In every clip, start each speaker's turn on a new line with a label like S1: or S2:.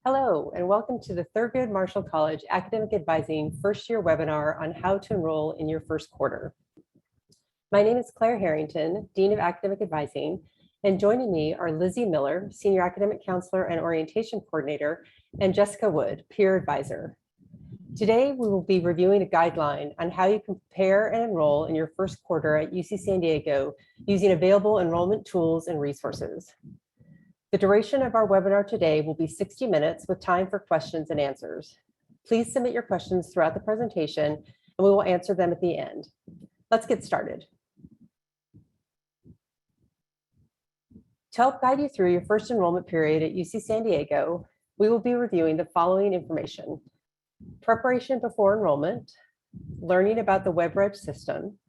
S1: Hello, and welcome to the Thurgood Marshall College Academic Advising first year webinar on how to enroll in your first quarter. My name is Claire Harrington, Dean of Academic Advising, and joining me are Lizzie Miller, Senior Academic Counselor and Orientation Coordinator, and Jessica Wood, Peer Advisor. Today, we will be reviewing a guideline on how you can prepare and enroll in your first quarter at UC San Diego using available enrollment tools and resources. The duration of our webinar today will be 60 minutes with time for questions and answers. Please submit your questions throughout the presentation and we will answer them at the end. Let's get started. To help guide you through your first enrollment period at UC San Diego, we will be reviewing the following information: preparation before enrollment, learning about the WEBREG system,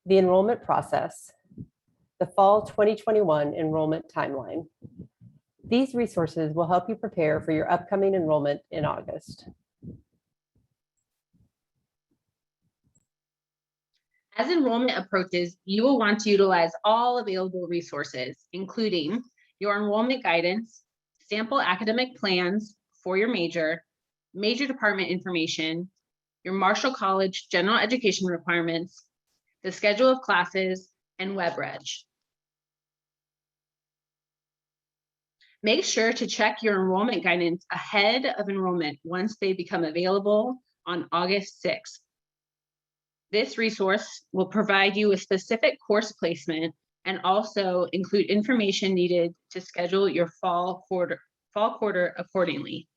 S1: the enrollment process, the fall 2021 enrollment timeline. These resources will help you prepare for your upcoming enrollment in August.
S2: As enrollment approaches, you will want to utilize all available resources, including your enrollment guidance, sample academic plans for your major department information, your Marshall College general education requirements, the schedule of classes, and WEBREG. Make sure to check your enrollment guidance ahead of enrollment once they become available on August 6th. This resource will provide you with specific course placement and also include information needed to schedule your fall quarter accordingly.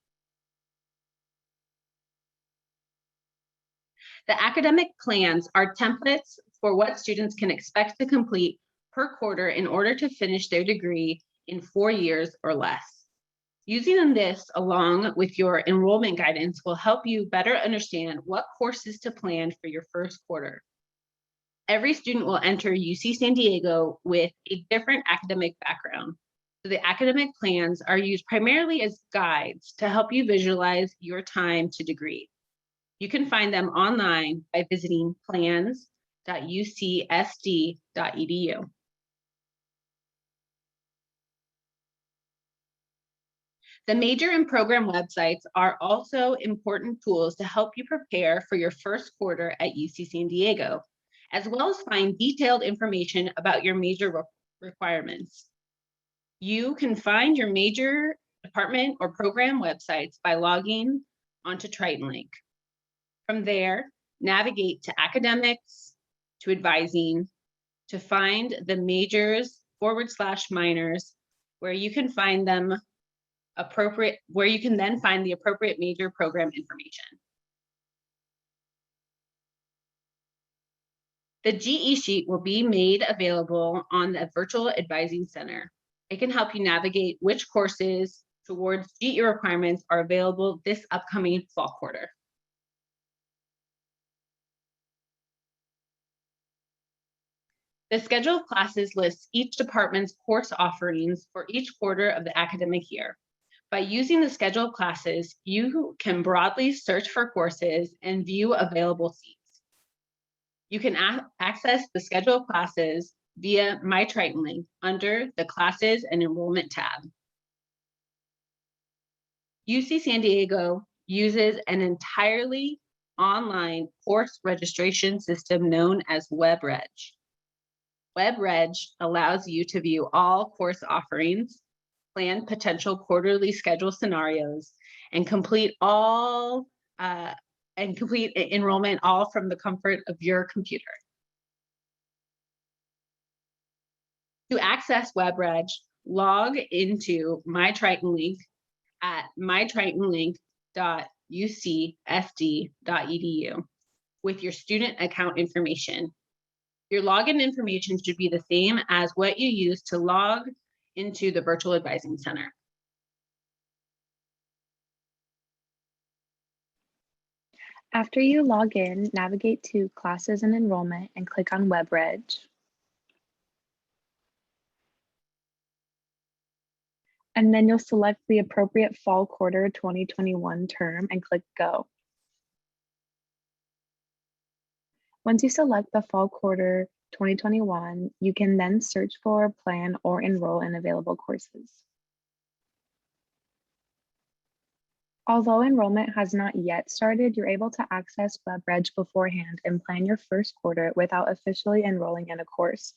S2: The academic plans are templates for what students can expect to complete per quarter in order to finish their degree in 4 years or less. Using this along with your enrollment guidance will help you better understand what courses to plan for your first quarter. Every student will enter UC San Diego with a different academic background, so the academic plans are used primarily as guides to help you visualize your time to degree. You can find them online by visiting plans.ucsd.edu. The major and program websites are also important tools to help you prepare for your first quarter at UC San Diego, as well as find detailed information about your major requirements. You can find your major department or program websites by logging onto TritonLink. From there, navigate to academics, to advising, to find the majors/minors, where you can find them where you can then find the appropriate major program information. The GE sheet will be made available on the Virtual Advising Center. It can help you navigate which courses towards GE requirements are available this upcoming fall quarter. The schedule of classes lists each department's course offerings for each quarter of the academic year. By using the schedule of classes, you can broadly search for courses and view available seats. You can access the schedule of classes via My TritonLink under the Classes and Enrollment tab. UC San Diego uses an entirely online course registration system known as WEBREG. WEBREG allows you to view all course offerings, plan potential quarterly schedule scenarios, and complete enrollment all from the comfort of your computer. To access WEBREG, log into My TritonLink at mytritonlink.ucsd.edu with your student account information. Your login information should be the same as what you use to log into the Virtual Advising Center.
S3: After you log in, navigate to Classes and Enrollment and click on WEBREG. And then you'll select the appropriate fall quarter 2021 term and click Go. Once you select the fall quarter 2021, you can then search for, plan, or enroll in available courses. Although enrollment has not yet started, you're able to access WEBREG beforehand and plan your first quarter without officially enrolling in a course.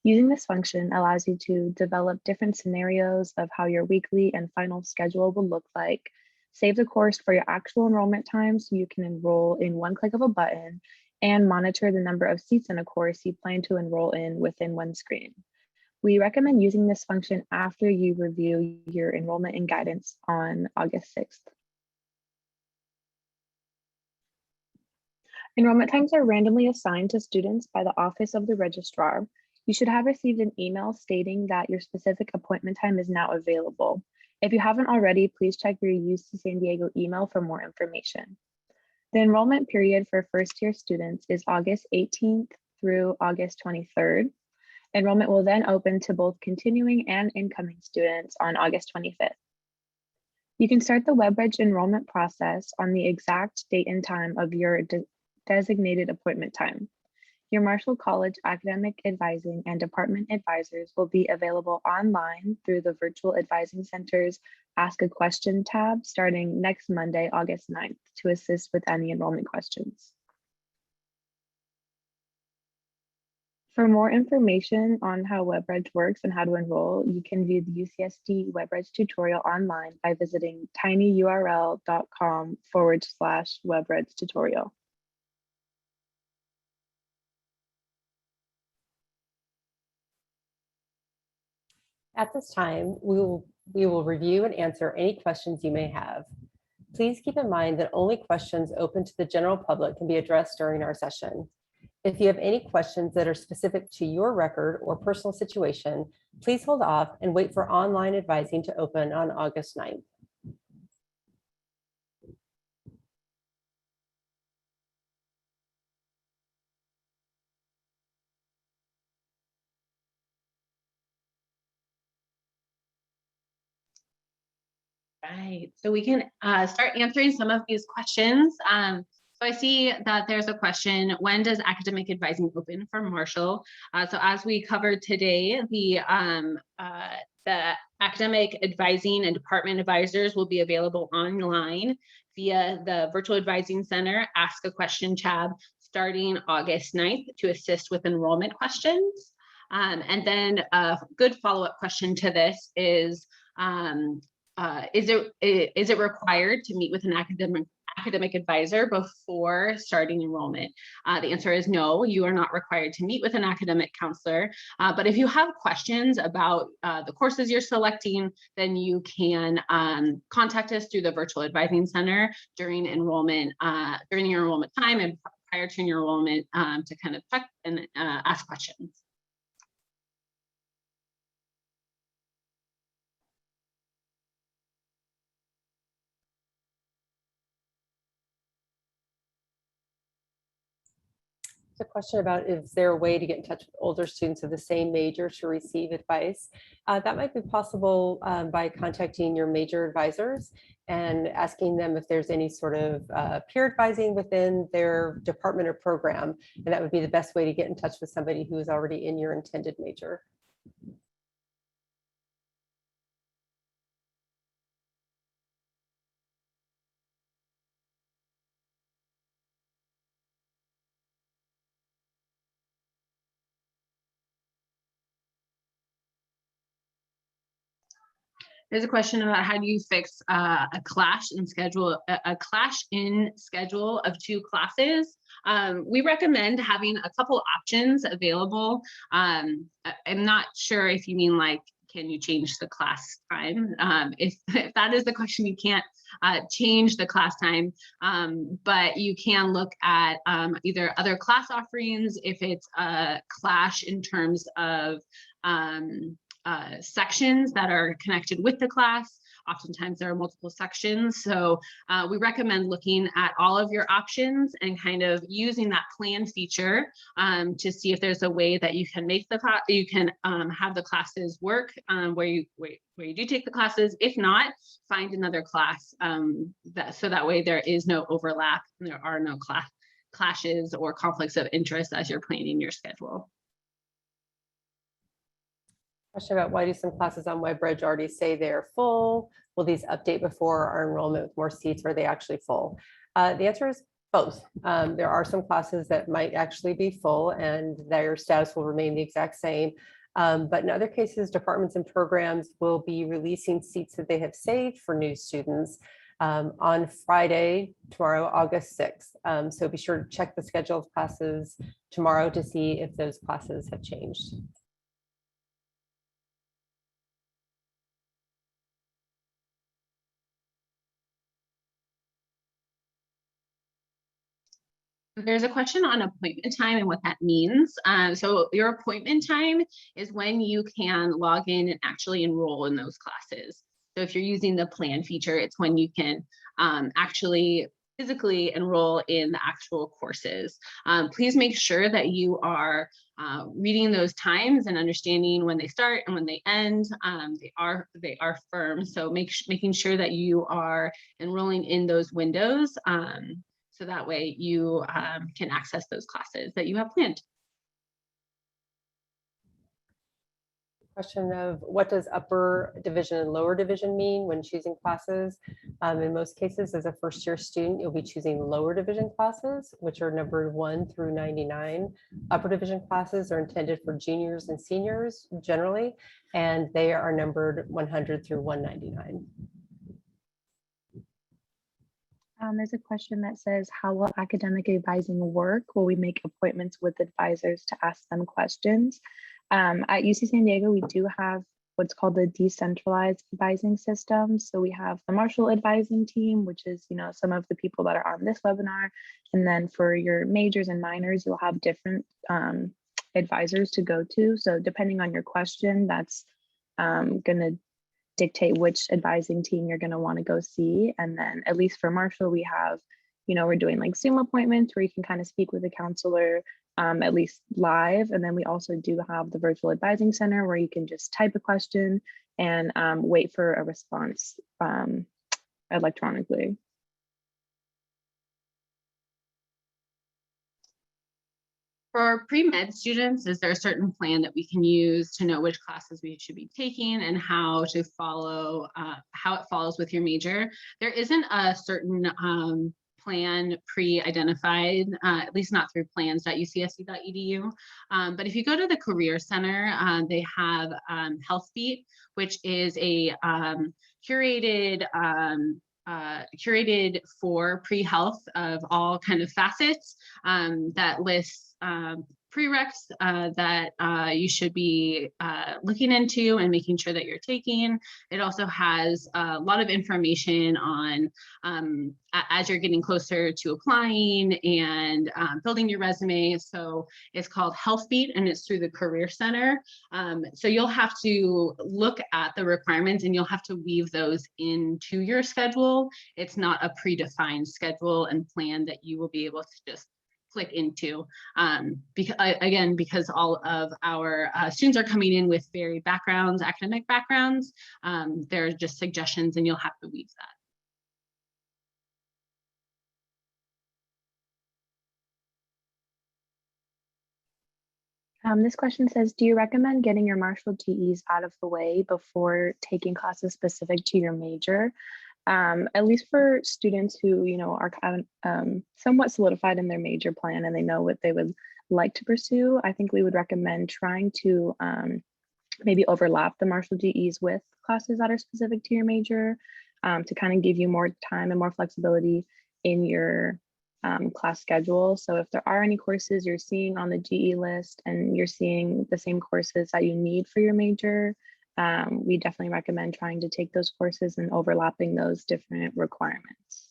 S3: Using this function allows you to develop different scenarios of how your weekly and final schedule will look like, save the course for your actual enrollment time so you can enroll in one click of a button, and monitor the number of seats in a course you plan to enroll in within one screen. We recommend using this function after you review your enrollment and guidance on August 6th. Enrollment times are randomly assigned to students by the Office of the Registrar. You should have received an email stating that your specific appointment time is now available. If you haven't already, please check your UC San Diego email for more information. The enrollment period for first-year students is August 18th through August 23rd. Enrollment will then open to both continuing and incoming students on August 25th. You can start the WEBREG enrollment process on the exact date and time of your designated appointment time. Your Marshall College academic advising and department advisors will be available online through the Virtual Advising Center's Ask a Question tab starting next Monday, August 9th, to assist with any enrollment questions. For more information on how WEBREG works and how to enroll, you can view the UCSD WEBREG tutorial online by visiting tinyurl.com/WEBREG tutorial.
S1: At this time, we will review and answer any questions you may have. Please keep in mind that only questions open to the general public can be addressed during our session. If you have any questions that are specific to your record or personal situation, please hold off and wait for online advising to open on August 9th.
S2: Right, so we can start answering some of these questions. So I see that there's a question, when does academic advising open for Marshall? So as we covered today, the academic advising and department advisors will be available online via the Virtual Advising Center Ask a Question tab starting August 9th to assist with enrollment questions. And then a good follow-up question to this is it required to meet with an academic advisor before starting enrollment? The answer is no, you are not required to meet with an academic counselor. But if you have questions about the courses you're selecting, then you can contact us through the Virtual Advising Center during enrollment, during your enrollment time and prior to your enrollment to kind of check and ask questions.
S1: A question about, is there a way to get in touch with older students of the same major to receive advice? That might be possible by contacting your major advisors and asking them if there's any sort of peer advising within their department or program. And that would be the best way to get in touch with somebody who is already in your intended major.
S2: There's a question about how do you fix a clash in schedule of two classes. We recommend having a couple options available. I'm not sure if you mean like, can you change the class time? If that is the question, you can't change the class time, but you can look at either other class offerings if it's a clash in terms of sections that are connected with the class. Oftentimes there are multiple sections. So we recommend looking at all of your options and kind of using that plan feature to see if there's a way that you can make the class, you can have the classes work where you do take the classes. If not, find another class so that way there is no overlap and there are no clashes or conflicts of interest as you're planning your schedule.
S1: Question about why do some classes on WEBREG already say they're full? Will these update before our enrollment with more seats? Or are they actually full? The answer is both. There are some classes that might actually be full and their status will remain the exact same. But in other cases, departments and programs will be releasing seats that they have saved for new students on Friday, tomorrow, August 6th. So be sure to check the schedule of classes tomorrow to see if those classes have changed.
S2: There's a question on appointment time and what that means. So your appointment time is when you can log in and actually enroll in those classes. So if you're using the plan feature, it's when you can actually physically enroll in the actual courses. Please make sure that you are reading those times and understanding when they start and when they end. They are firm. So making sure that you are enrolling in those windows. So that way you can access those classes that you have planned.
S1: Question of what does upper division and lower division mean when choosing classes? In most cases, as a first-year student, you'll be choosing lower division classes, which are numbered 1 through 99. Upper division classes are intended for juniors and seniors generally, and they are numbered 100 through 199.
S3: There's a question that says, how will academic advising work? Will we make appointments with advisors to ask them questions? At UC San Diego, we do have what's called the decentralized advising system. So we have the Marshall advising team, which is, some of the people that are on this webinar. And then for your majors and minors, you'll have different advisors to go to. So depending on your question, that's going to dictate which advising team you're going to want to go see. And then at least for Marshall, we have, we're doing like Zoom appointments where you can kind of speak with a counselor at least live. And then we also do have the virtual advising center where you can just type a question and wait for a response electronically.
S2: For pre-med students, is there a certain plan that we can use to know which classes we should be taking and how to follow, how it follows with your major? There isn't a certain plan pre-identified, at least not through plans.ucsc.edu. But if you go to the Career Center, they have HealthBeat, which is a curated for pre-health of all kind of facets that lists prereqs that you should be looking into and making sure that you're taking. It also has a lot of information on as you're getting closer to applying and building your resume. So it's called HealthBeat and it's through the Career Center. So you'll have to look at the requirements and you'll have to weave those into your schedule. It's not a predefined schedule and plan that you will be able to just click into because all of our students are coming in with varied backgrounds, academic backgrounds. There are just suggestions and you'll have to weave that.
S3: This question says, do you recommend getting your Marshall GEs out of the way before taking classes specific to your major? At least for students who, are kind of somewhat solidified in their major plan and they know what they would like to pursue, I think we would recommend trying to maybe overlap the Marshall GEs with classes that are specific to your major to kind of give you more time and more flexibility in your class schedule. So if there are any courses you're seeing on the GE list and you're seeing the same courses that you need for your major, we definitely recommend trying to take those courses and overlapping those different requirements.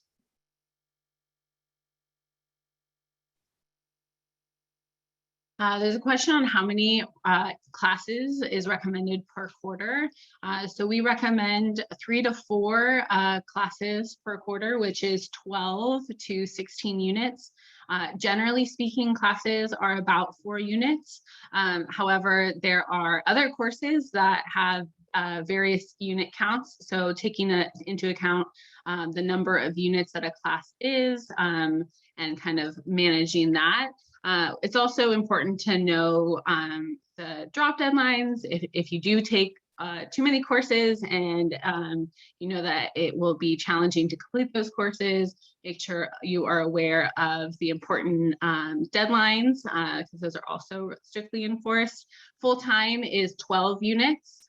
S2: There's a question on how many classes is recommended per quarter. So we recommend 3 to 4 classes per quarter, which is 12 to 16 units. Generally speaking, classes are about 4 units. However, there are other courses that have various unit counts. So taking into account the number of units that a class is and kind of managing that. It's also important to know the drop deadlines. If you do take too many courses and you know that it will be challenging to complete those courses, make sure you are aware of the important deadlines, because those are also strictly enforced. Full-time is 12 units.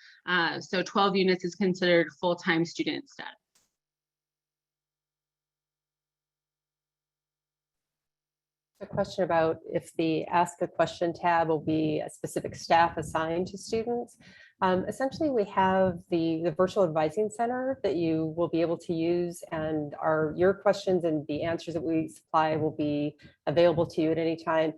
S2: So 12 units is considered full-time student status.
S1: A question about if the Ask a Question tab will be a specific staff assigned to students. Essentially, we have the virtual advising center that you will be able to use, and your questions and the answers that we supply will be available to you at any time.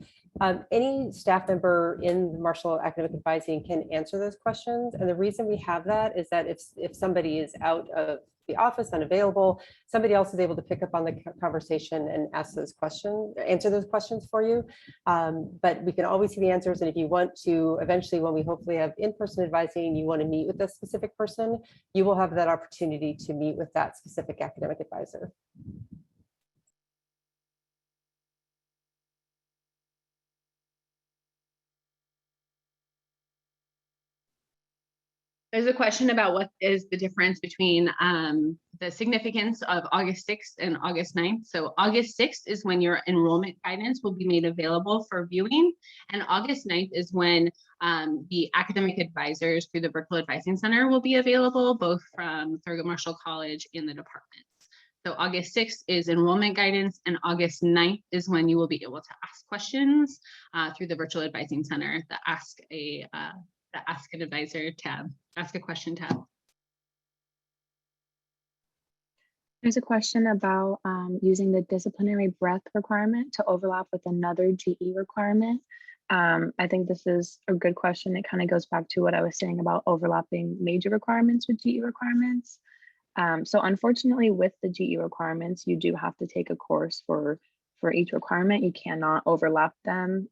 S1: Any staff member in Marshall Academic Advising can answer those questions. And the reason we have that is that if somebody is out of the office, unavailable, somebody else is able to pick up on the conversation and ask those questions, answer those questions for you. But we can always see the answers. And if you want to, eventually, when we hopefully have in-person advising, you want to meet with a specific person, you will have that opportunity to meet with that specific academic advisor.
S2: There's a question about what is the difference between the significance of August 6th and August 9th. So August 6th is when your enrollment guidance will be made available for viewing. And August 9th is when the academic advisors through the Virtual Advising Center will be available, both from Thurgood Marshall College and the departments. So August 6th is enrollment guidance, and August 9th is when you will be able to ask questions through the Virtual Advising Center, the Ask an Advisor tab, Ask a Question tab.
S3: There's a question about using the disciplinary breadth requirement to overlap with another GE requirement. I think this is a good question. It kind of goes back to what I was saying about overlapping major requirements with GE requirements. So unfortunately, with the GE requirements, you do have to take a course for each requirement. You cannot overlap them.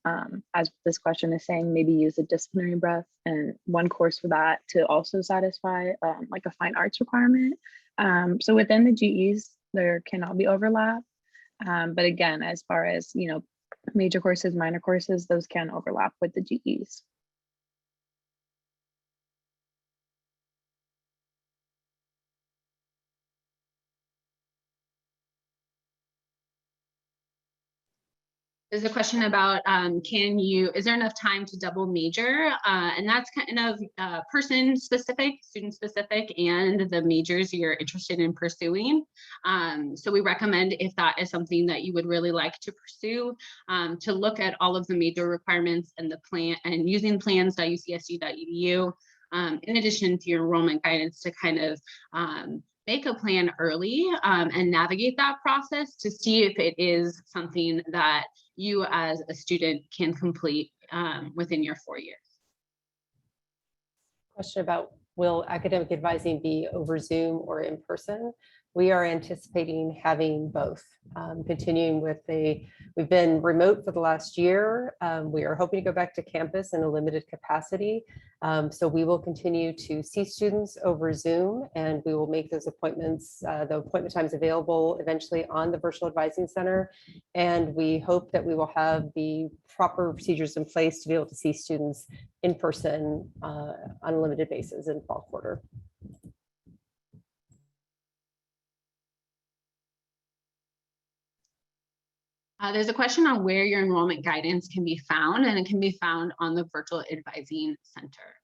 S3: As this question is saying, maybe use a disciplinary breadth and one course for that to also satisfy like a fine arts requirement. So within the GEs, there cannot be overlap. But again, as far as, major courses, minor courses, those can overlap with the GEs.
S2: There's a question about is there enough time to double major? And that's kind of person specific, student specific, and the majors you're interested in pursuing. So we recommend, if that is something that you would really like to pursue, to look at all of the major requirements and the plan and using plans.ucsd.edu in addition to your enrollment guidance to kind of make a plan early and navigate that process to see if it is something that you as a student can complete within your 4 years.
S1: Question about, will academic advising be over Zoom or in person? We are anticipating having both, continuing with we've been remote for the last year. We are hoping to go back to campus in a limited capacity. So we will continue to see students over Zoom, and we will make those appointments, the appointment times available eventually on the Virtual Advising Center. And we hope that we will have the proper procedures in place to be able to see students in person on a limited basis in fall quarter.
S2: There's a question on where your enrollment guidance can be found, and it can be found on the Virtual Advising Center.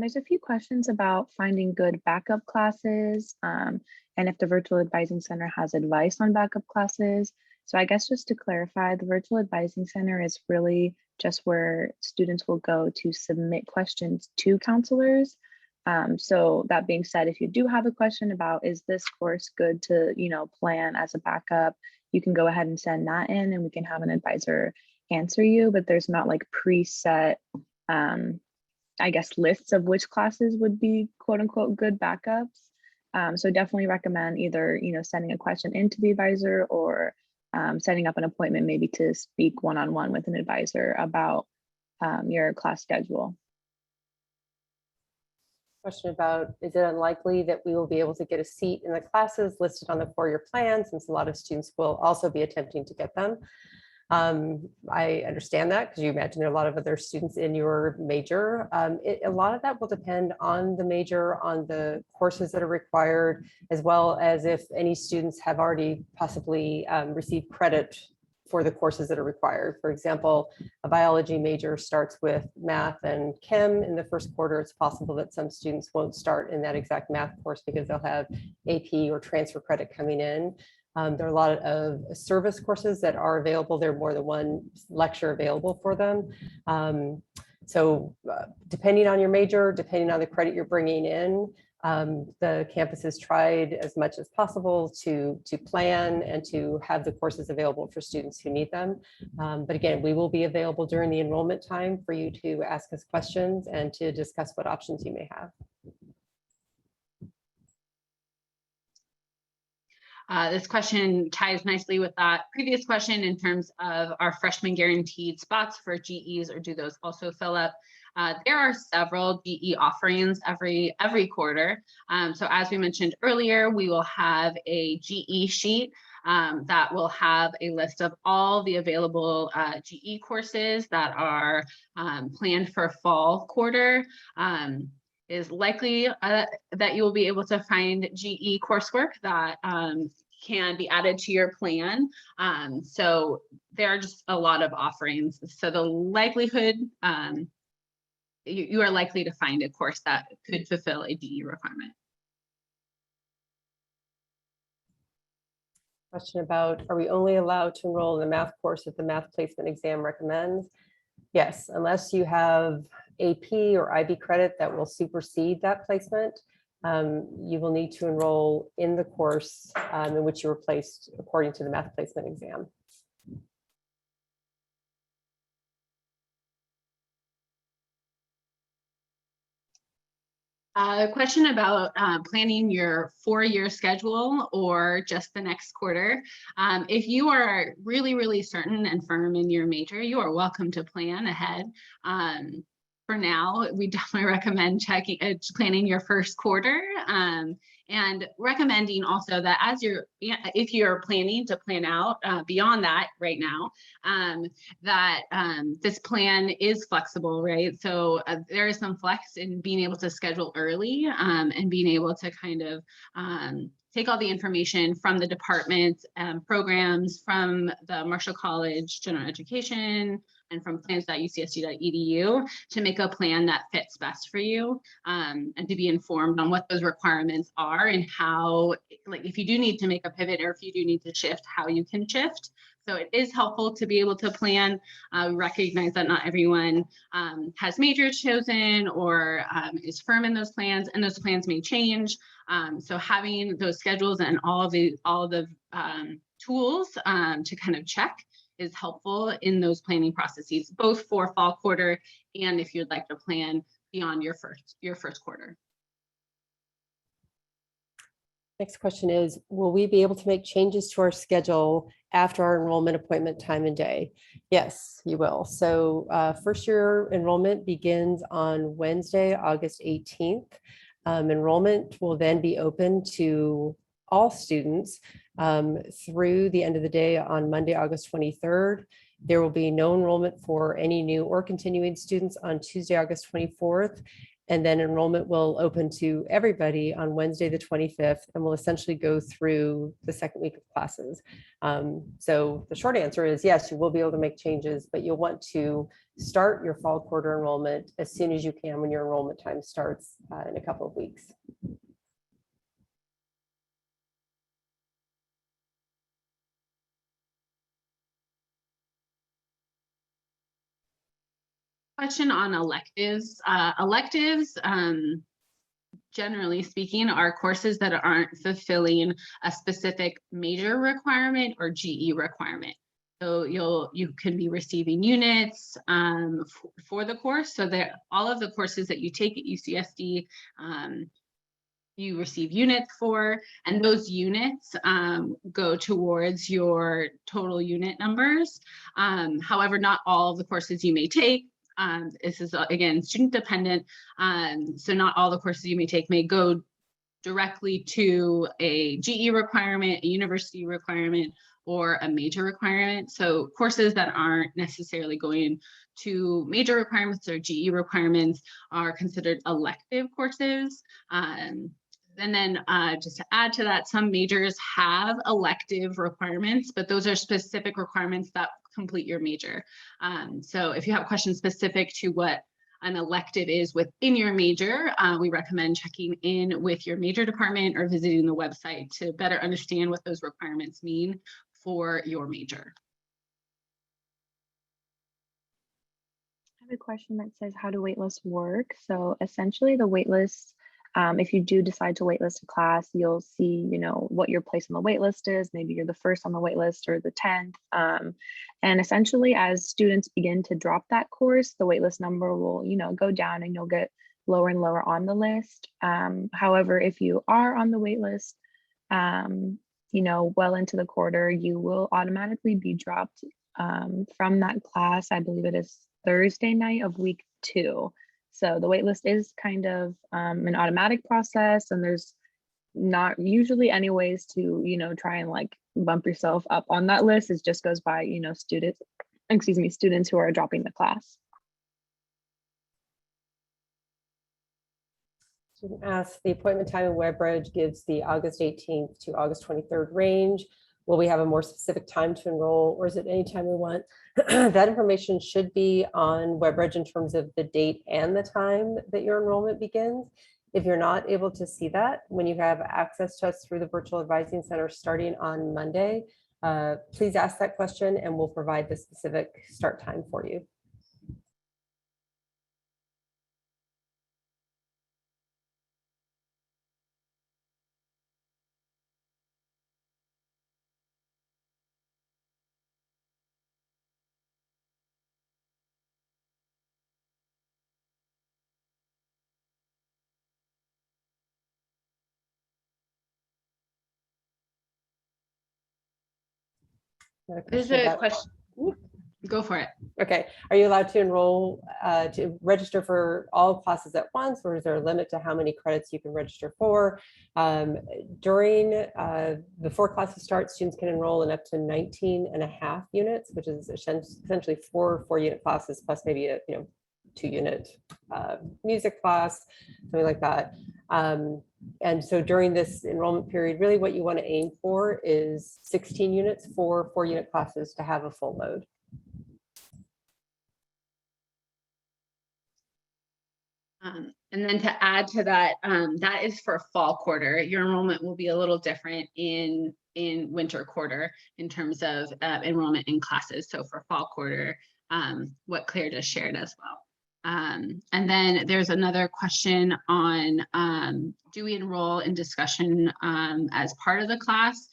S3: There's a few questions about finding good backup classes and if the Virtual Advising Center has advice on backup classes. So I guess just to clarify, the Virtual Advising Center is really just where students will go to submit questions to counselors. So that being said, if you do have a question about, is this course good to, plan as a backup, you can go ahead and send that in and we can have an advisor answer you, but there's not like preset, I guess, lists of which classes would be quote unquote good backups. So definitely recommend either, sending a question into the advisor or setting up an appointment maybe to speak one-on-one with an advisor about your class schedule.
S1: Question about, is it unlikely that we will be able to get a seat in the classes listed on the four-year plan, since a lot of students will also be attempting to get them? I understand that, because you imagine there are a lot of other students in your major. A lot of that will depend on the major, on the courses that are required, as well as if any students have already possibly received credit for the courses that are required. For example, a biology major starts with math and chem in the first quarter. It's possible that some students won't start in that exact math course because they'll have AP or transfer credit coming in. There are a lot of service courses that are available. There are more than one lecture available for them. So depending on your major, depending on the credit you're bringing in, the campus has tried as much as possible to plan and to have the courses available for students who need them. But again, we will be available during the enrollment time for you to ask us questions and to discuss what options you may have.
S2: This question ties nicely with that previous question in terms of our freshman guaranteed spots for GEs, or do those also fill up? There are several GE offerings every quarter. So as we mentioned earlier, we will have a GE sheet that will have a list of all the available GE courses that are planned for fall quarter. Is likely that you will be able to find GE coursework that can be added to your plan. So there are just a lot of offerings. So the likelihood, you are likely to find a course that could fulfill a GE requirement.
S1: Question about, are we only allowed to enroll in the math course if the math placement exam recommends? Yes, unless you have AP or IB credit that will supersede that placement, you will need to enroll in the course in which you were placed according to the math placement exam.
S2: A question about planning your four-year schedule or just the next quarter. If you are really certain and firm in your major, you are welcome to plan ahead. For now, we definitely recommend planning your first quarter, and recommending also that if you're planning to plan out beyond that right now, that this plan is flexible, right? So there is some flex in being able to schedule early and being able to kind of take all the information from the departments and programs from the Marshall College General Education and from plans.ucsd.edu to make a plan that fits best for you, and to be informed on what those requirements are and how, like if you do need to make a pivot or if you do need to shift, how you can shift. So it is helpful to be able to plan. Recognize that not everyone has majors chosen or is firm in those plans, and those plans may change. So having those schedules and all of the tools to kind of check is helpful in those planning processes, both for fall quarter and if you'd like to plan beyond your first quarter.
S1: Next question is, will we be able to make changes to our schedule after our enrollment appointment time and day? Yes, you will. So first year enrollment begins on Wednesday, August 18th. Enrollment will then be open to all students through the end of the day on Monday, August 23rd. There will be no enrollment for any new or continuing students on Tuesday, August 24th. And then enrollment will open to everybody on Wednesday, the 25th, and will essentially go through the second week of classes. So the short answer is yes, you will be able to make changes, but you'll want to start your fall quarter enrollment as soon as you can when your enrollment time starts in a couple of weeks.
S2: Question on electives. Electives, generally speaking, are courses that aren't fulfilling a specific major requirement or GE requirement. So you can be receiving units for the course. So that all of the courses that you take at UCSD, you receive units for, and those units go towards your total unit numbers. However, not all of the courses you may take This is, again, student dependent. So not all the courses you may take may go directly to a GE requirement, a university requirement, or a major requirement. So courses that aren't necessarily going to major requirements or GE requirements are considered elective courses. And then just to add to that, some majors have elective requirements, but those are specific requirements that complete your major. So if you have questions specific to what an elective is within your major, we recommend checking in with your major department or visiting the website to better understand what those requirements mean for your major.
S3: I have a question that says, how do waitlists work? So essentially the waitlists, if you do decide to waitlist a class, you'll see, what your place on the waitlist is. Maybe you're the first on the waitlist or the 10th. And essentially as students begin to drop that course, the waitlist number will, go down and you'll get lower and lower on the list. However, if you are on the waitlist, well into the quarter, you will automatically be dropped from that class. I believe it is Thursday night of week 2. So the waitlist is kind of an automatic process, and there's not usually any ways to, try and like bump yourself up on that list. It just goes by, students who are dropping the class.
S1: Student asks, the appointment time in WEBREG gives the August 18th to August 23rd range. Will we have a more specific time to enroll, or is it any time we want? That information should be on WEBREG in terms of the date and the time that your enrollment begins. If you're not able to see that, when you have access to us through the Virtual Advising Center starting on Monday, please ask that question and we'll provide the specific start time for you.
S2: There's a question. Go for it.
S1: Okay. Are you allowed to enroll, to register for all classes at once, or is there a limit to how many credits you can register for? Before classes start, students can enroll in up to 19.5 units, which is essentially 4 4-unit classes plus maybe a 2-unit music class, something like that. And so during this enrollment period, really what you want to aim for is 16 units for 4-unit classes to have a full load.
S2: And then to add to that, that is for fall quarter. Your enrollment will be a little different in winter quarter in terms of enrollment in classes. So for fall quarter, what Claire just shared as well. And then there's another question on, do we enroll in discussion as part of the class?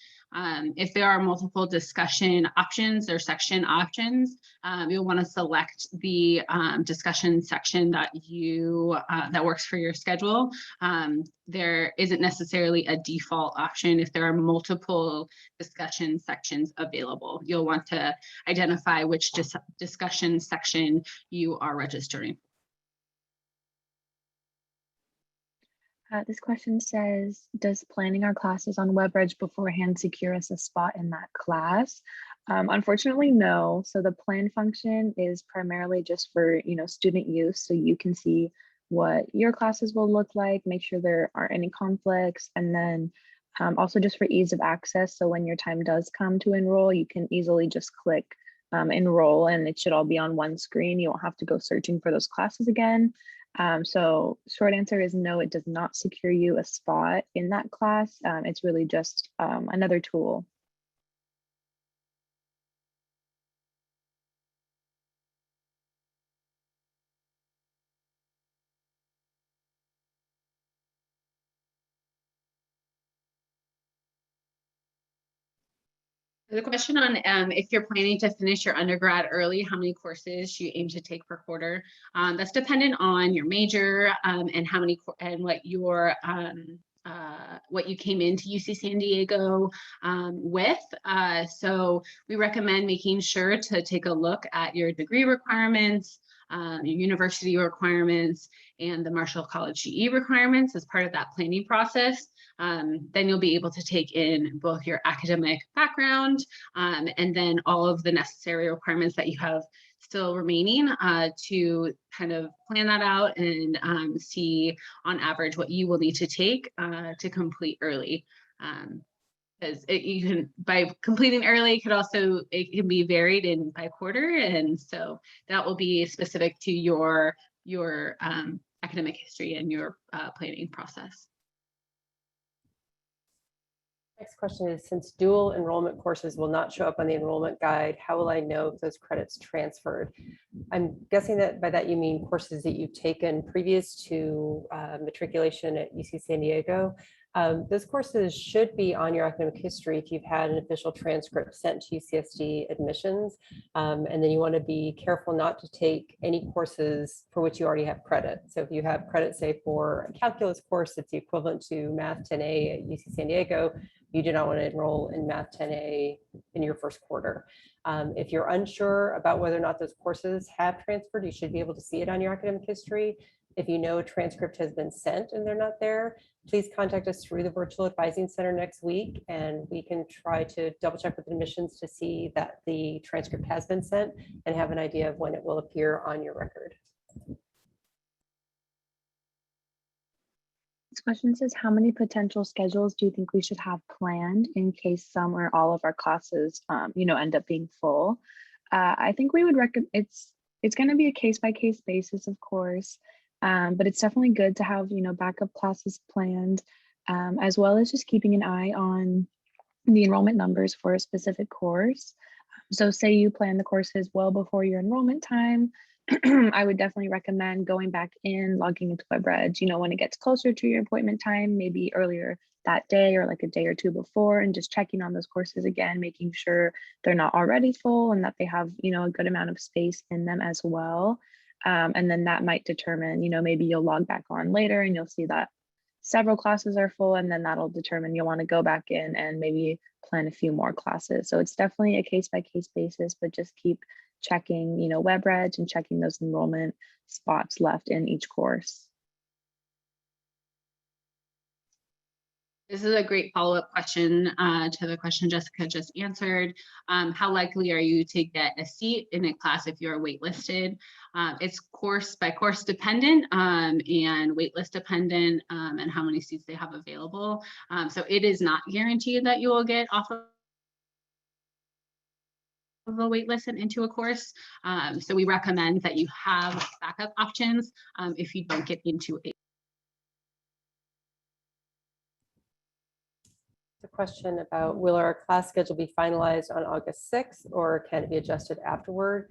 S2: If there are multiple discussion options or section options, you'll want to select the discussion section that that works for your schedule. There isn't necessarily a default option if there are multiple discussion sections available. You'll want to identify which discussion section you are registering.
S3: This question says, does planning our classes on WEBREG beforehand secure us a spot in that class? Unfortunately, no. So the plan function is primarily just for student use, so you can see what your classes will look like, make sure there aren't any conflicts, and then also just for ease of access. So when your time does come to enroll, you can easily just click enroll, and it should all be on one screen. You won't have to go searching for those classes again. So short answer is no, it does not secure you a spot in that class. It's really just another tool.
S2: The question on if you're planning to finish your undergrad early, how many courses you aim to take per quarter? That's dependent on your major and how many and what your what you came into UC San Diego with. So we recommend making sure to take a look at your degree requirements, your university requirements, and the Marshall College GE requirements as part of that planning process, then you'll be able to take in both your academic background and then all of the necessary requirements that you have still remaining to kind of plan that out and see on average what you will need to take to complete early. Because you can, by completing early, it can be varied in by quarter, and so that will be specific to your academic history and your planning process.
S1: Next question is, since dual enrollment courses will not show up on the enrollment guide, how will I know if those credits transferred? I'm guessing that by that you mean courses that you've taken previous to matriculation at UC San Diego. Those courses should be on your academic history if you've had an official transcript sent to UCSD admissions. And then you want to be careful not to take any courses for which you already have credit. So if you have credit, say, for a calculus course that's the equivalent to Math 10A at UC San Diego, you do not want to enroll in Math 10A in your first quarter. If you're unsure about whether or not those courses have transferred, you should be able to see it on your academic history. If you know a transcript has been sent and they're not there, please contact us through the Virtual Advising Center next week, and we can try to double check with admissions to see that the transcript has been sent and have an idea of when it will appear on your record.
S3: This question says, how many potential schedules do you think we should have planned in case some or all of our classes, end up being full? I think we would recommend, it's going to be a case-by-case basis, of course. But it's definitely good to have, backup classes planned, as well as just keeping an eye on the enrollment numbers for a specific course. So say you plan the courses well before your enrollment time, I would definitely recommend going back in, logging into WEBREG, when it gets closer to your appointment time, maybe earlier that day or like a day or two before, and just checking on those courses again, making sure they're not already full and that they have, a good amount of space in them as well. And then that might determine, maybe you'll log back on later and you'll see that several classes are full, and then that'll determine you'll want to go back in and maybe plan a few more classes. So it's definitely a case-by-case basis, but just keep checking, WEBREG and checking those enrollment spots left in each course.
S2: This is a great follow-up question to the question Jessica just answered. How likely are you to get a seat in a class if you're waitlisted? It's course by course dependent and waitlist dependent, and how many seats they have available. So it is not guaranteed that you will get off of a waitlist and into a course. So we recommend that you have backup options if you don't get into a
S1: Question about, will our class schedule be finalized on August 6th or can it be adjusted afterward?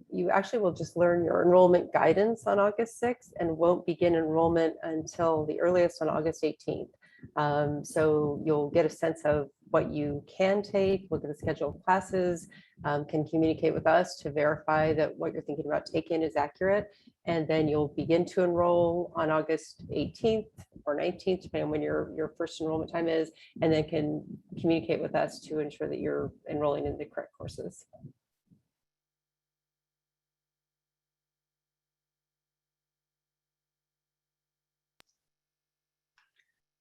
S1: You actually will just learn your enrollment guidance on August 6th and won't begin enrollment until the earliest on August 18th. So you'll get a sense of what you can take, look at the schedule of classes, can communicate with us to verify that what you're thinking about taking is accurate. And then you'll begin to enroll on August 18th or 19th, depending on when your first enrollment time is, and then can communicate with us to ensure that you're enrolling in the correct courses.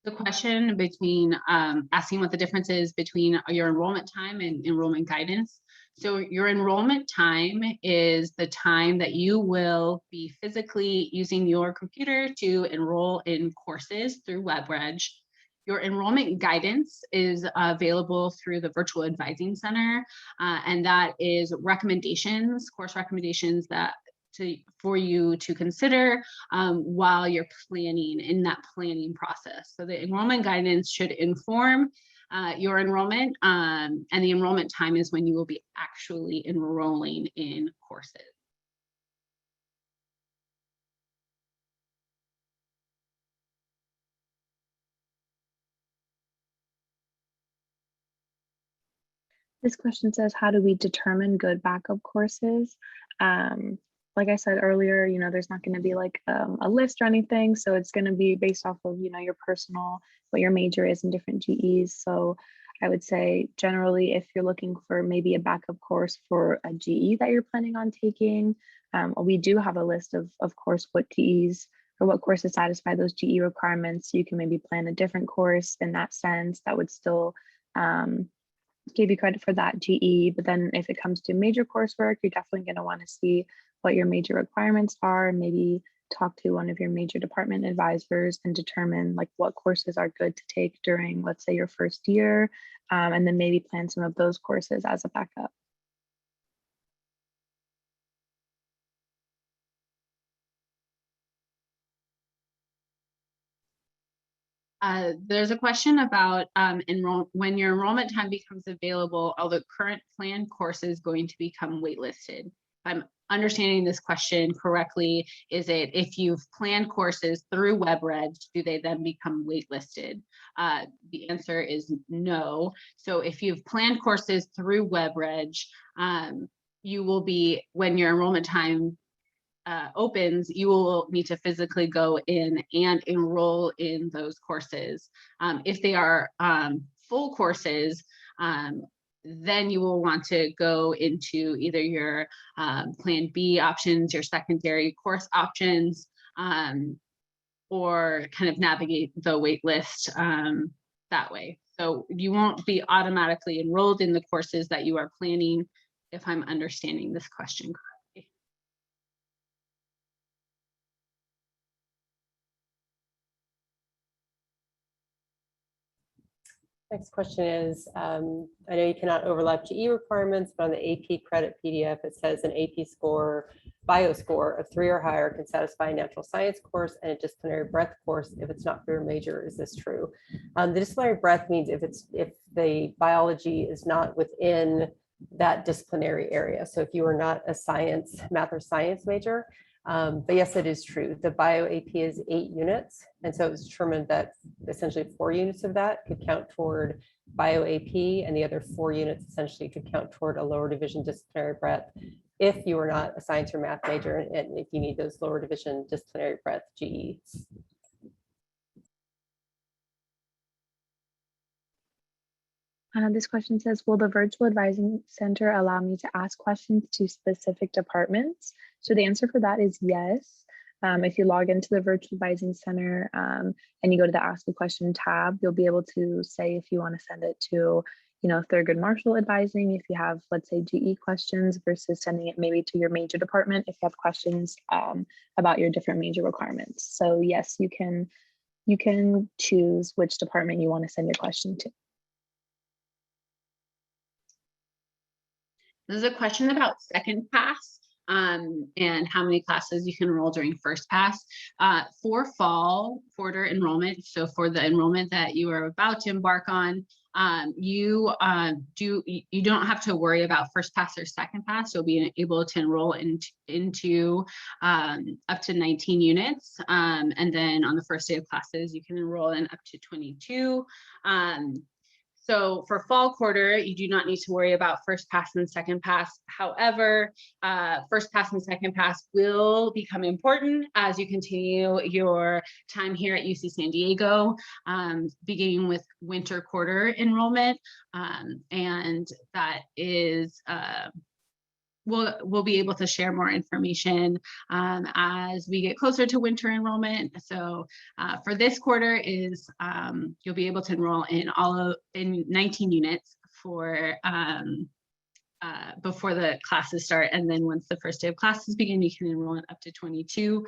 S2: The question between asking what the difference is between your enrollment time and enrollment guidance. So your enrollment time is the time that you will be physically using your computer to enroll in courses through WEBREG. Your enrollment guidance is available through the Virtual Advising Center, and that is recommendations, course recommendations for you to consider while you're planning in that planning process. So the enrollment guidance should inform your enrollment, and the enrollment time is when you will be actually enrolling in courses.
S3: This question says, how do we determine good backup courses? Like I said earlier, there's not going to be like a list or anything. So it's going to be based off of, your personal, what your major is in different GEs. So I would say generally, if you're looking for maybe a backup course for a GE that you're planning on taking, we do have a list of course, what GEs or what courses satisfy those GE requirements. You can maybe plan a different course in that sense that would still give you credit for that GE. But then if it comes to major coursework, you're definitely going to want to see what your major requirements are, maybe talk to one of your major department advisors and determine like what courses are good to take during, let's say, your first year, and then maybe plan some of those courses as a backup.
S2: There's a question about when your enrollment time becomes available, are the current planned courses going to become waitlisted? I'm understanding this question correctly. Is it if you've planned courses through WEBREG, do they then become waitlisted? The answer is no. So if you've planned courses through WEBREG, you will be, when your enrollment time opens, you will need to physically go in and enroll in those courses. If they are full courses, then you will want to go into either your Plan B options, your secondary course options, or kind of navigate the wait list that way. So you won't be automatically enrolled in the courses that you are planning, if I'm understanding this question correctly.
S1: Next question is, I know you cannot overlap GE requirements, but on the AP credit PDF, it says an AP score, bio score of 3 or higher can satisfy a natural science course and a disciplinary breadth course if it's not for your major. Is this true? The disciplinary breadth means if the biology is not within that disciplinary area. So if you are not a science, math or science major, but yes, it is true. The bio AP is 8 units. And so it was determined that essentially 4 units of that could count toward bio AP, and the other 4 units essentially could count toward a lower division disciplinary breadth if you are not a science or math major, and if you need those lower division disciplinary breadth GEs.
S3: This question says, will the virtual advising center allow me to ask questions to specific departments? So the answer for that is yes. If you log into the virtual advising center and you go to the ask a question tab, you'll be able to say if you want to send it to, Thurgood Marshall advising, if you have, let's say, GE questions, versus sending it maybe to your major department if you have questions about your different major requirements. So yes, you can choose which department you want to send your question to.
S2: This is a question about second pass and how many classes you can enroll during first pass. For fall quarter enrollment, so for the enrollment that you are about to embark on, you don't have to worry about first pass or second pass. You'll be able to enroll into up to 19 units. And then on the first day of classes, you can enroll in up to 22. So for fall quarter, you do not need to worry about first pass and second pass. However, first pass and second pass will become important as you continue your time here at UC San Diego, beginning with winter quarter enrollment. And that is, we'll be able to share more information as we get closer to winter enrollment. So for this quarter is you'll be able to enroll in 19 units for before the classes start, and then once the first day of classes begin, you can enroll in up to 22.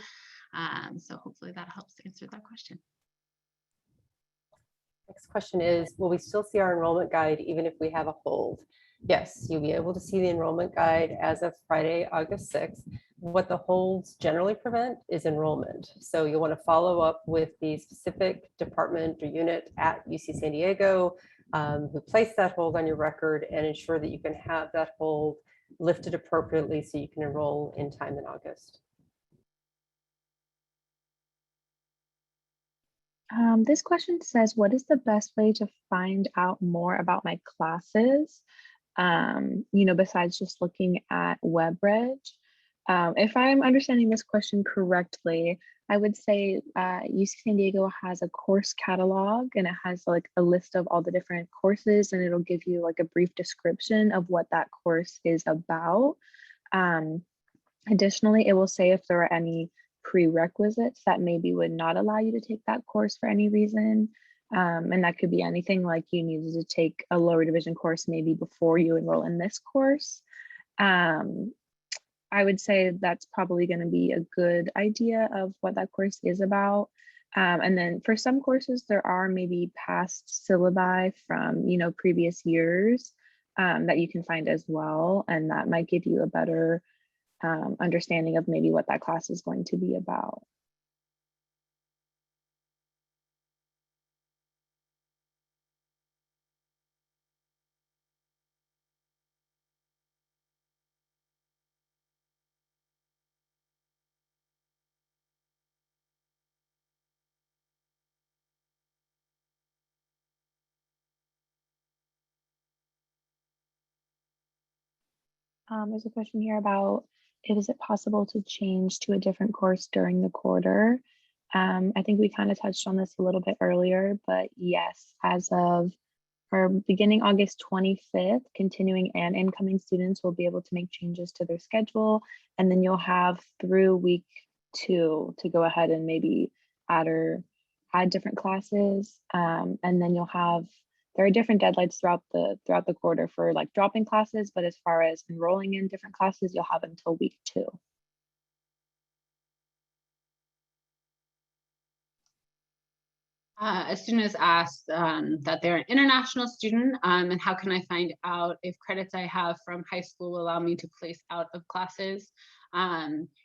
S2: So hopefully that helps answer that question.
S1: Next question is, will we still see our enrollment guide even if we have a hold? Yes, you'll be able to see the enrollment guide as of Friday, August 6th. What the holds generally prevent is enrollment. So you'll want to follow up with the specific department or unit at UC San Diego who placed that hold on your record, and ensure that you can have that hold lifted appropriately so you can enroll in time in August.
S3: This question says, what is the best way to find out more about my classes? Besides just looking at WEBREG. If I'm understanding this question correctly, I would say UC San Diego has a course catalog, and it has like a list of all the different courses, and it'll give you like a brief description of what that course is about. Additionally, it will say if there are any prerequisites that maybe would not allow you to take that course for any reason. And that could be anything like you needed to take a lower division course maybe before you enroll in this course. I would say that's probably going to be a good idea of what that course is about. And then for some courses, there are maybe past syllabi from, previous years that you can find as well. And that might give you a better understanding of maybe what that class is going to be about. There's a question here about, is it possible to change to a different course during the quarter? I think we kind of touched on this a little bit earlier, but yes, as of or beginning August 25th, continuing and incoming students will be able to make changes to their schedule. And then you'll have through week 2 to go ahead and maybe add different classes. And then there are different deadlines throughout the quarter for like dropping classes, but as far as enrolling in different classes, you'll have until week 2.
S2: A student has asked that they're an international student, and how can I find out if credits I have from high school will allow me to place out of classes?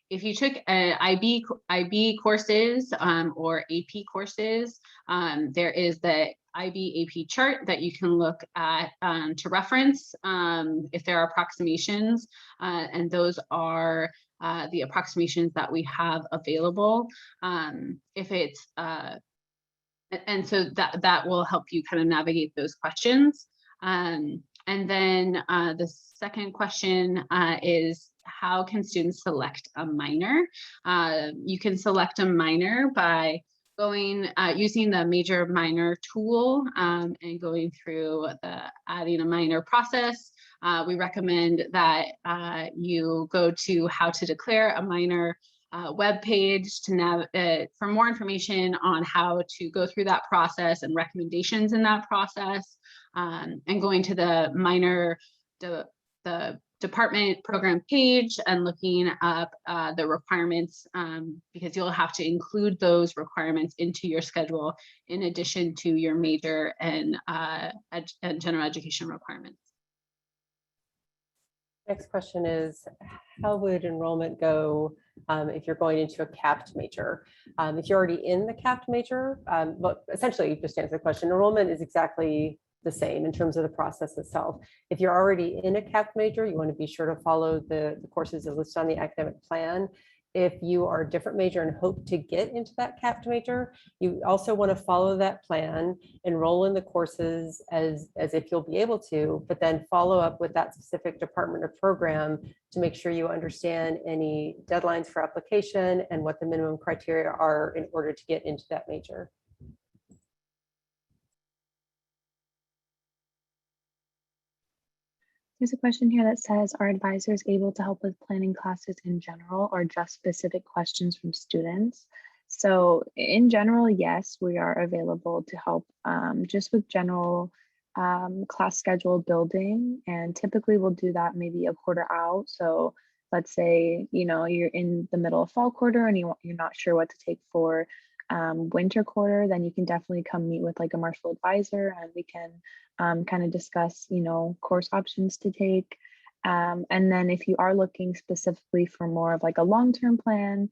S2: If you took IB courses or AP courses, there is the IB AP chart that you can look at to reference if there are approximations, and those are the approximations that we have available. If it's and so that will help you kind of navigate those questions. And then the second question is, how can students select a minor? You can select a minor by going using the major minor tool and going through the adding a minor process. We recommend that you go to how to declare a minor web page for more information on how to go through that process and recommendations in that process, and going to the minor, the department program page and looking up the requirements, because you'll have to include those requirements into your schedule in addition to your major and general education requirements.
S1: Next question is, how would enrollment go if you're going into a capped major? If you're already in the capped major, but essentially just to answer the question, enrollment is exactly the same in terms of the process itself. If you're already in a capped major, you want to be sure to follow the courses that are listed on the academic plan. If you are a different major and hope to get into that capped major, you also want to follow that plan, enroll in the courses as if you'll be able to, but then follow up with that specific department or program to make sure you understand any deadlines for application and what the minimum criteria are in order to get into that major.
S3: There's a question here that says, are advisors able to help with planning classes in general or just specific questions from students? So in general, yes, we are available to help just with general class schedule building. And typically we'll do that maybe a quarter out. So let's say, you're in the middle of fall quarter and you're not sure what to take for winter quarter, then you can definitely come meet with like a Marshall advisor and we can kind of discuss, course options to take. And then if you are looking specifically for more of like a long-term plan,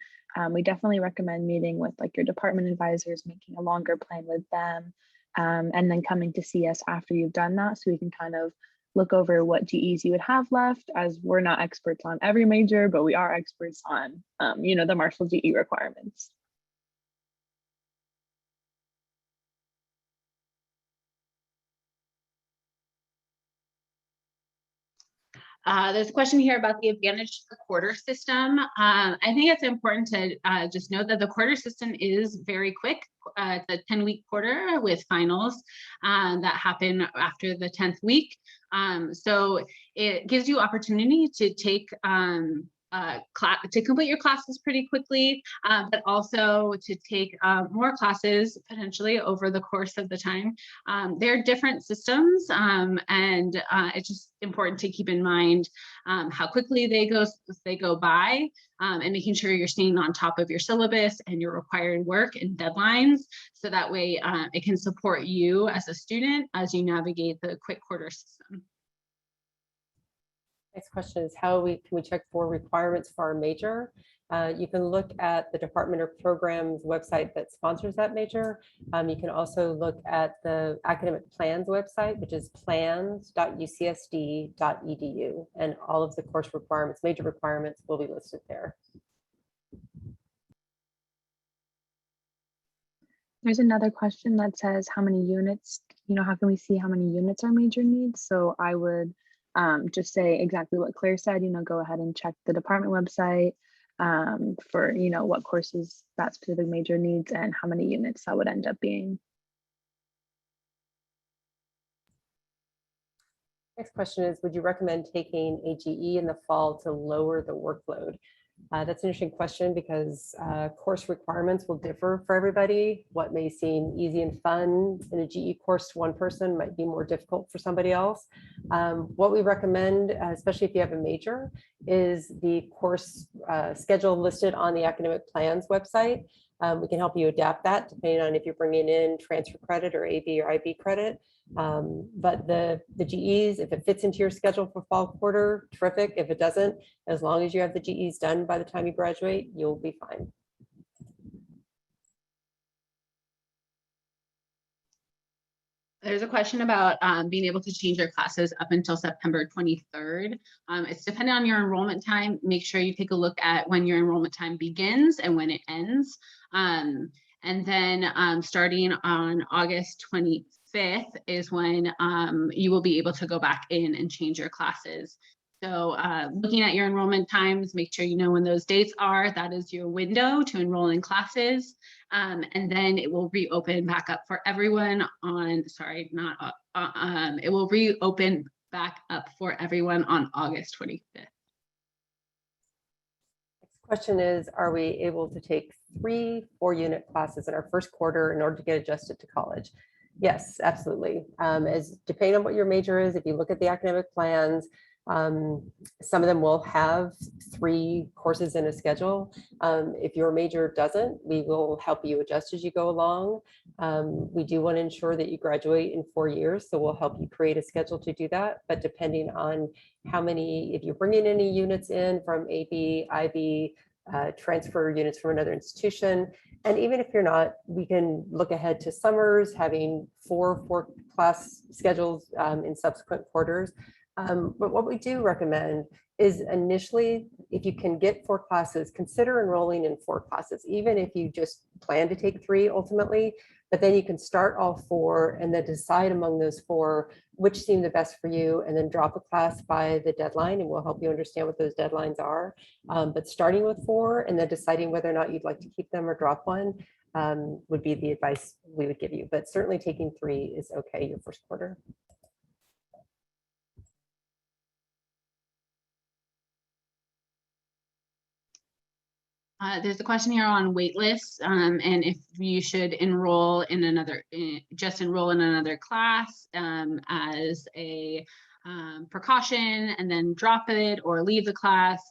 S3: we definitely recommend meeting with like your department advisors, making a longer plan with them, and then coming to see us after you've done that so we can kind of look over what GEs you would have left, as we're not experts on every major, but we are experts on, the Marshall GE requirements.
S2: There's a question here about the advantage of the quarter system. I think it's important to just note that the quarter system is very quick. It's a 10-week quarter with finals that happen after the 10th week. So it gives you opportunity to take to complete your classes pretty quickly, but also to take more classes potentially over the course of the time. They're different systems, and it's just important to keep in mind how quickly they go by, and making sure you're staying on top of your syllabus and your required work and deadlines, so that way it can support you as a student as you navigate the quick quarter system.
S1: Next question is can we check for requirements for our major? You can look at the Department of Programs website that sponsors that major. You can also look at the academic plans website, which is plans.ucsd.edu, and all of the course requirements, major requirements, will be listed there.
S3: There's another question that says how many units, how can we see how many units our major needs? So I would just say exactly what Claire said, go ahead and check the department website for, what courses that specific major needs and how many units that would end up being.
S1: Next question is, would you recommend taking a GE in the fall to lower the workload? That's an interesting question because course requirements will differ for everybody. What may seem easy and fun in a GE course to one person might be more difficult for somebody else. What we recommend, especially if you have a major, is the course schedule listed on the academic plans website. We can help you adapt that depending on if you're bringing in transfer credit or AB or IB credit. But the GEs, if it fits into your schedule for fall quarter, terrific. If it doesn't, as long as you have the GEs done by the time you graduate, you'll be fine.
S2: There's a question about being able to change your classes up until September 23rd. It's dependent on your enrollment time. Make sure you take a look at when your enrollment time begins and when it ends. And then starting on August 25th is when you will be able to go back in and change your classes. So looking at your enrollment times, make sure you know when those dates are. That is your window to enroll in classes. And then it will reopen back up for everyone on, it will reopen back up for everyone on August 25th.
S1: Next question is, are we able to take 3 4-unit classes in our first quarter in order to get adjusted to college? Yes, absolutely. As depending on what your major is, if you look at the academic plans, some of them will have 3 courses in a schedule. If your major doesn't, we will help you adjust as you go along. We do want to ensure that you graduate in 4 years, so we'll help you create a schedule to do that. But depending on how many, if you're bringing any units in from AB, IB, transfer units from another institution, and even if you're not, we can look ahead to summers, having 4 class schedules in subsequent quarters. But what we do recommend is initially, if you can get 4 classes, consider enrolling in 4 classes, even if you just plan to take 3 ultimately, but then you can start all 4 and then decide among those 4 which seem the best for you, and then drop a class by the deadline, and we'll help you understand what those deadlines are. But starting with 4 and then deciding whether or not you'd like to keep them or drop one would be the advice we would give you. But certainly taking 3 is okay your first quarter.
S2: There's a question here on wait lists, and if you should enroll in another, just enroll in another class as a precaution and then drop it or leave the class.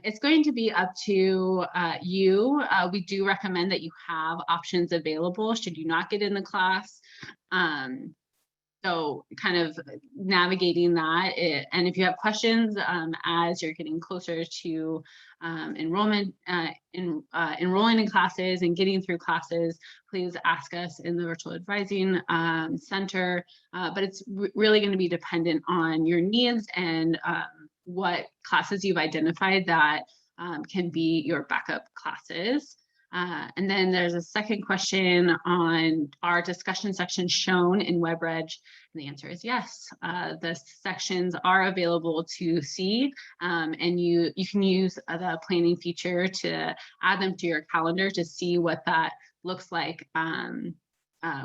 S2: It's going to be up to you. We do recommend that you have options available should you not get in the class. So kind of navigating that, and if you have questions as you're getting closer to enrollment, enrolling in classes and getting through classes, please ask us in the virtual advising center. But it's really going to be dependent on your needs and what classes you've identified that can be your backup classes. And then there's a second question on our discussion section shown in WEBREG. And the answer is yes. The sections are available to see, and you can use the planning feature to add them to your calendar to see what that looks like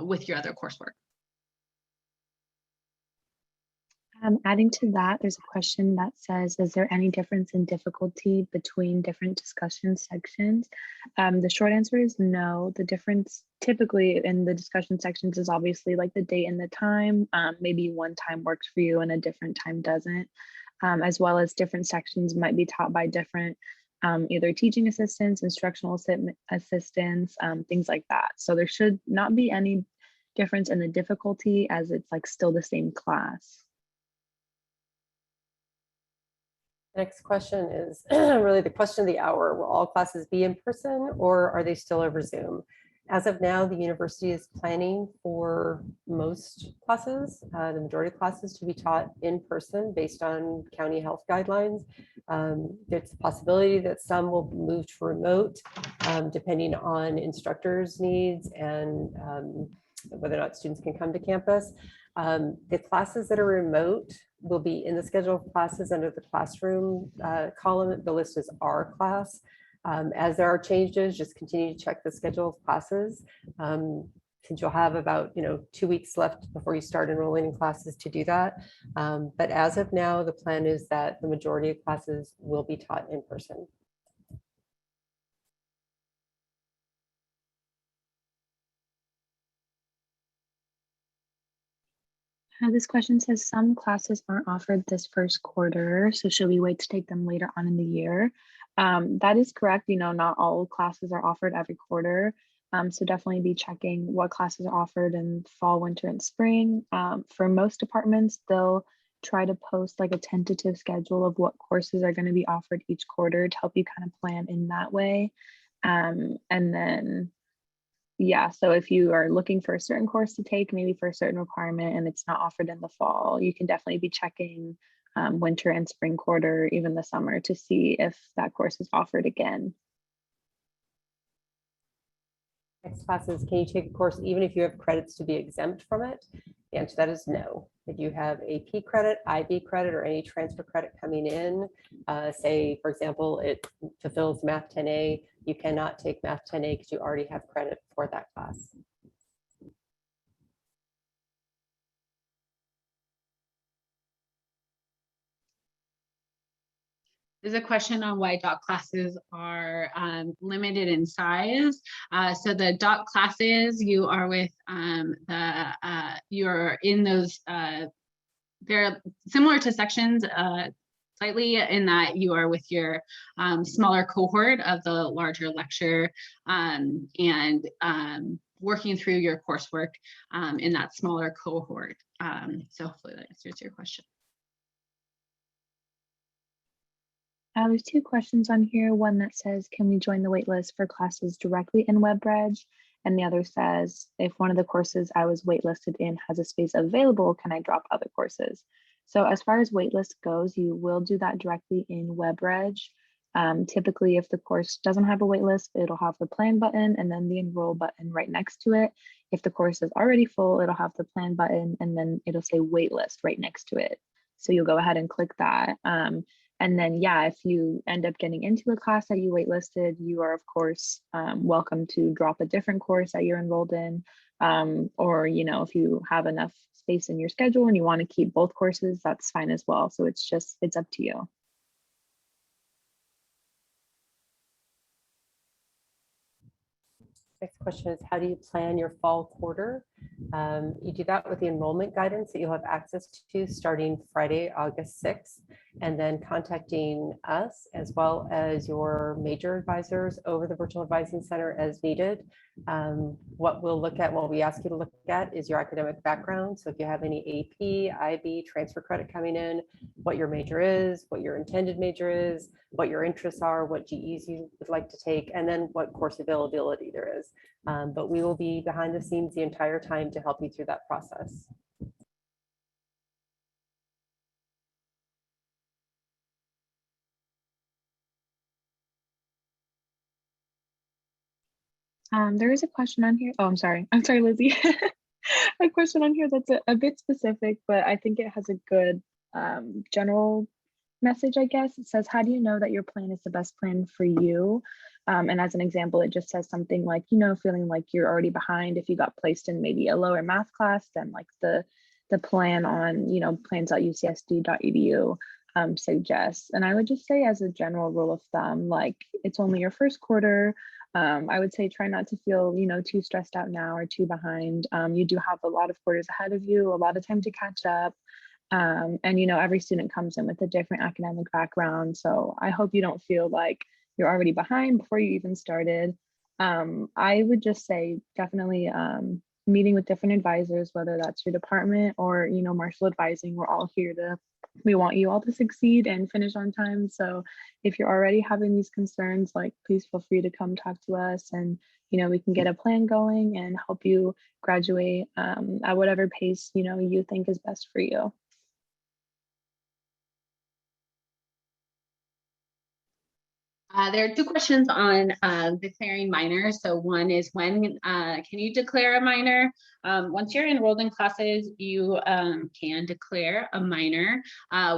S2: with your other coursework.
S3: Adding to that, there's a question that says, is there any difference in difficulty between different discussion sections? The short answer is no. The difference typically in the discussion sections is obviously like the date and the time. Maybe one time works for you and a different time doesn't, as well as different sections might be taught by different either teaching assistants, instructional assistants, things like that. So there should not be any difference in the difficulty as it's like still the same class.
S1: Next question is really the question of the hour. Will all classes be in person or are they still over Zoom? As of now, the university is planning for most classes, the majority of classes, to be taught in person based on county health guidelines. There's a possibility that some will move to remote depending on instructors' needs and whether or not students can come to campus. The classes that are remote will be in the schedule of classes under the classroom column. The list is R class. As there are changes, just continue to check the schedule of classes since you'll have about 2 weeks left before you start enrolling in classes to do that. But as of now, the plan is that the majority of classes will be taught in person.
S3: This question says some classes aren't offered this first quarter, so should we wait to take them later on in the year? That is correct. Not all classes are offered every quarter. So definitely be checking what classes are offered in fall, winter, and spring. For most departments, they'll try to post like a tentative schedule of what courses are going to be offered each quarter to help you kind of plan in that way. And then yeah, so if you are looking for a certain course to take, maybe for a certain requirement, and it's not offered in the fall, you can definitely be checking winter and spring quarter, even the summer, to see if that course is offered again.
S1: Next class is, can you take a course even if you have credits to be exempt from it? The answer to that is no. If you have AP credit, IB credit, or any transfer credit coming in, say, for example, it fulfills Math 10A, you cannot take Math 10A because you already have credit for that class.
S2: There's a question on why doc classes are limited in size. So the doc classes, you are with you're in those, they're similar to sections slightly in that you are with your smaller cohort of the larger lecture and working through your coursework in that smaller cohort. So hopefully that answers your question.
S3: There's two questions on here. One that says, can we join the waitlist for classes directly in WEBREG? And the other says, if one of the courses I was waitlisted in has a space available, can I drop other courses? So as far as waitlist goes, you will do that directly in WEBREG. Typically, if the course doesn't have a waitlist, it'll have the plan button and then the enroll button right next to it. If the course is already full, it'll have the plan button and then it'll say waitlist right next to it. So you'll go ahead and click that. And then, yeah, if you end up getting into a class that you waitlisted, you are, of course, welcome to drop a different course that you're enrolled in. Or, if you have enough space in your schedule and you want to keep both courses, that's fine as well. So it's up to you.
S1: Next question is, how do you plan your fall quarter? You do that with the enrollment guidance that you'll have access to starting Friday, August 6th, and then contacting us as well as your major advisors over the Virtual Advising Center as needed. What we ask you to look at is your academic background. So if you have any AP, IB, transfer credit coming in, what your major is, what your intended major is, what your interests are, what GEs you would like to take, and then what course availability there is. But we will be behind the scenes the entire time to help you through that process.
S3: There is a question on here. Oh, I'm sorry. I'm sorry, Lizzie. A question on here that's a bit specific, but I think it has a good general message, I guess. It says, how do you know that your plan is the best plan for you? And as an example, it just says something like, feeling like you're already behind if you got placed in maybe a lower math class than like the plan on, plans.ucsd.edu suggests. And I would just say, as a general rule of thumb, like, it's only your first quarter. I would say try not to feel, too stressed out now or too behind. You do have a lot of quarters ahead of you, a lot of time to catch up. And every student comes in with a different academic background. So I hope you don't feel like you're already behind before you even started. I would just say definitely meeting with different advisors, whether that's your department or, Marshall Advising. We want you all to succeed and finish on time. So if you're already having these concerns, like, please feel free to come talk to us, and we can get a plan going and help you graduate at whatever pace you think is best for you.
S2: There are two questions on declaring minors. So one is, when can you declare a minor? Once you're enrolled in classes, you can declare a minor.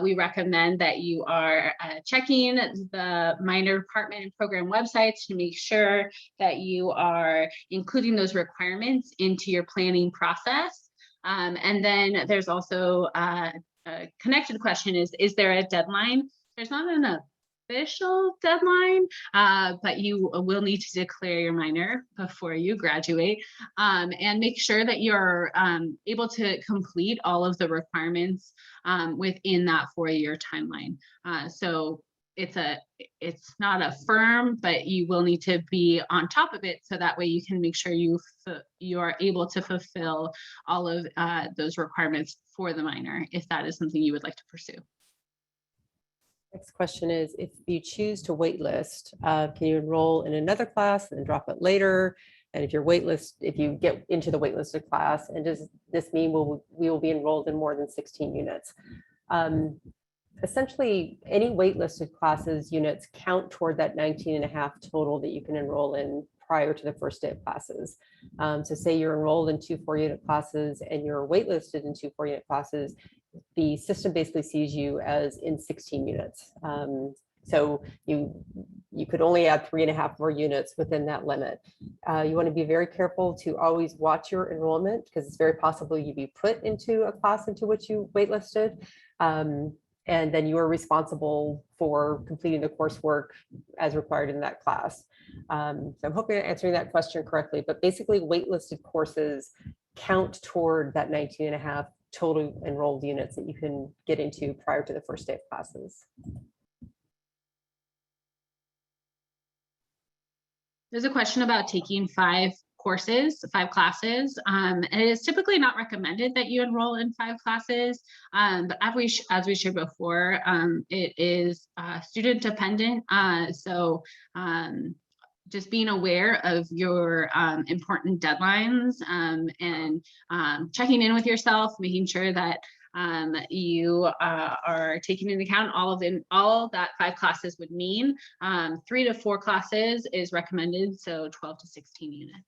S2: We recommend that you are checking the minor department and program websites to make sure that you are including those requirements into your planning process. And then there's also a connected question is there a deadline? There's not an official deadline, but you will need to declare your minor before you graduate, and make sure that you're able to complete all of the requirements within that 4-year timeline. So it's not a firm, but you will need to be on top of it, so that way you can make sure you are able to fulfill all of those requirements for the minor, if that is something you would like to pursue.
S1: Next question is, if you choose to waitlist, can you enroll in another class and then drop it later? And if you get into the waitlisted class, and does this mean we will be enrolled in more than 16 units? Essentially, any waitlisted classes units count toward that 19.5 total that you can enroll in prior to the first day of classes. So say you're enrolled in 2 4-unit classes and you're waitlisted in 2 4-unit classes, the system basically sees you as in 16 units. So you could only add 3.5 more units within that limit. You want to be very careful to always watch your enrollment, because it's very possible you'd be put into a class into which you waitlisted. And then you are responsible for completing the coursework as required in that class. So I'm hoping I'm answering that question correctly, but basically waitlisted courses count toward that 19.5 total enrolled units that you can get into prior to the first day of classes.
S2: There's a question about taking 5 classes. And it is typically not recommended that you enroll in 5 classes, but as we shared before, it is student dependent. So just being aware of your important deadlines, and checking in with yourself, making sure that you are taking into account all that 5 classes would mean. 3 to 4 classes is recommended, so 12 to 16 units.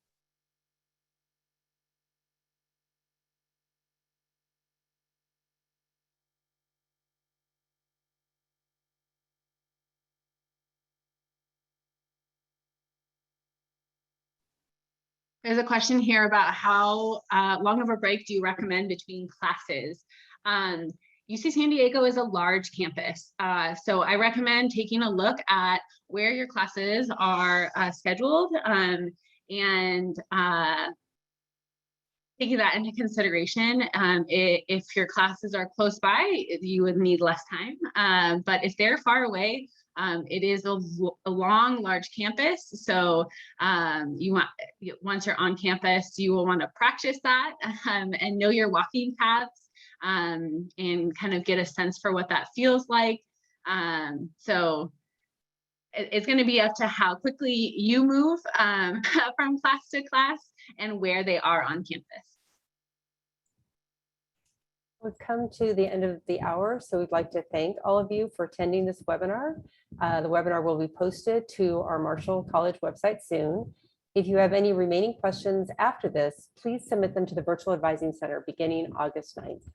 S2: There's a question here about how long of a break do you recommend between classes? UC San Diego is a large campus, so I recommend taking a look at where your classes are scheduled, and taking that into consideration. If your classes are close by, you would need less time, but if they're far away, it is a long, large campus. So once you're on campus, you will want to practice that and know your walking paths, and kind of get a sense for what that feels like. So it's going to be up to how quickly you move from class to class and where they are on campus.
S1: We've come to the end of the hour, so we'd like to thank all of you for attending this webinar. The webinar will be posted to our Marshall College website soon. If you have any remaining questions after this, please submit them to the Virtual Advising Center beginning August 9th.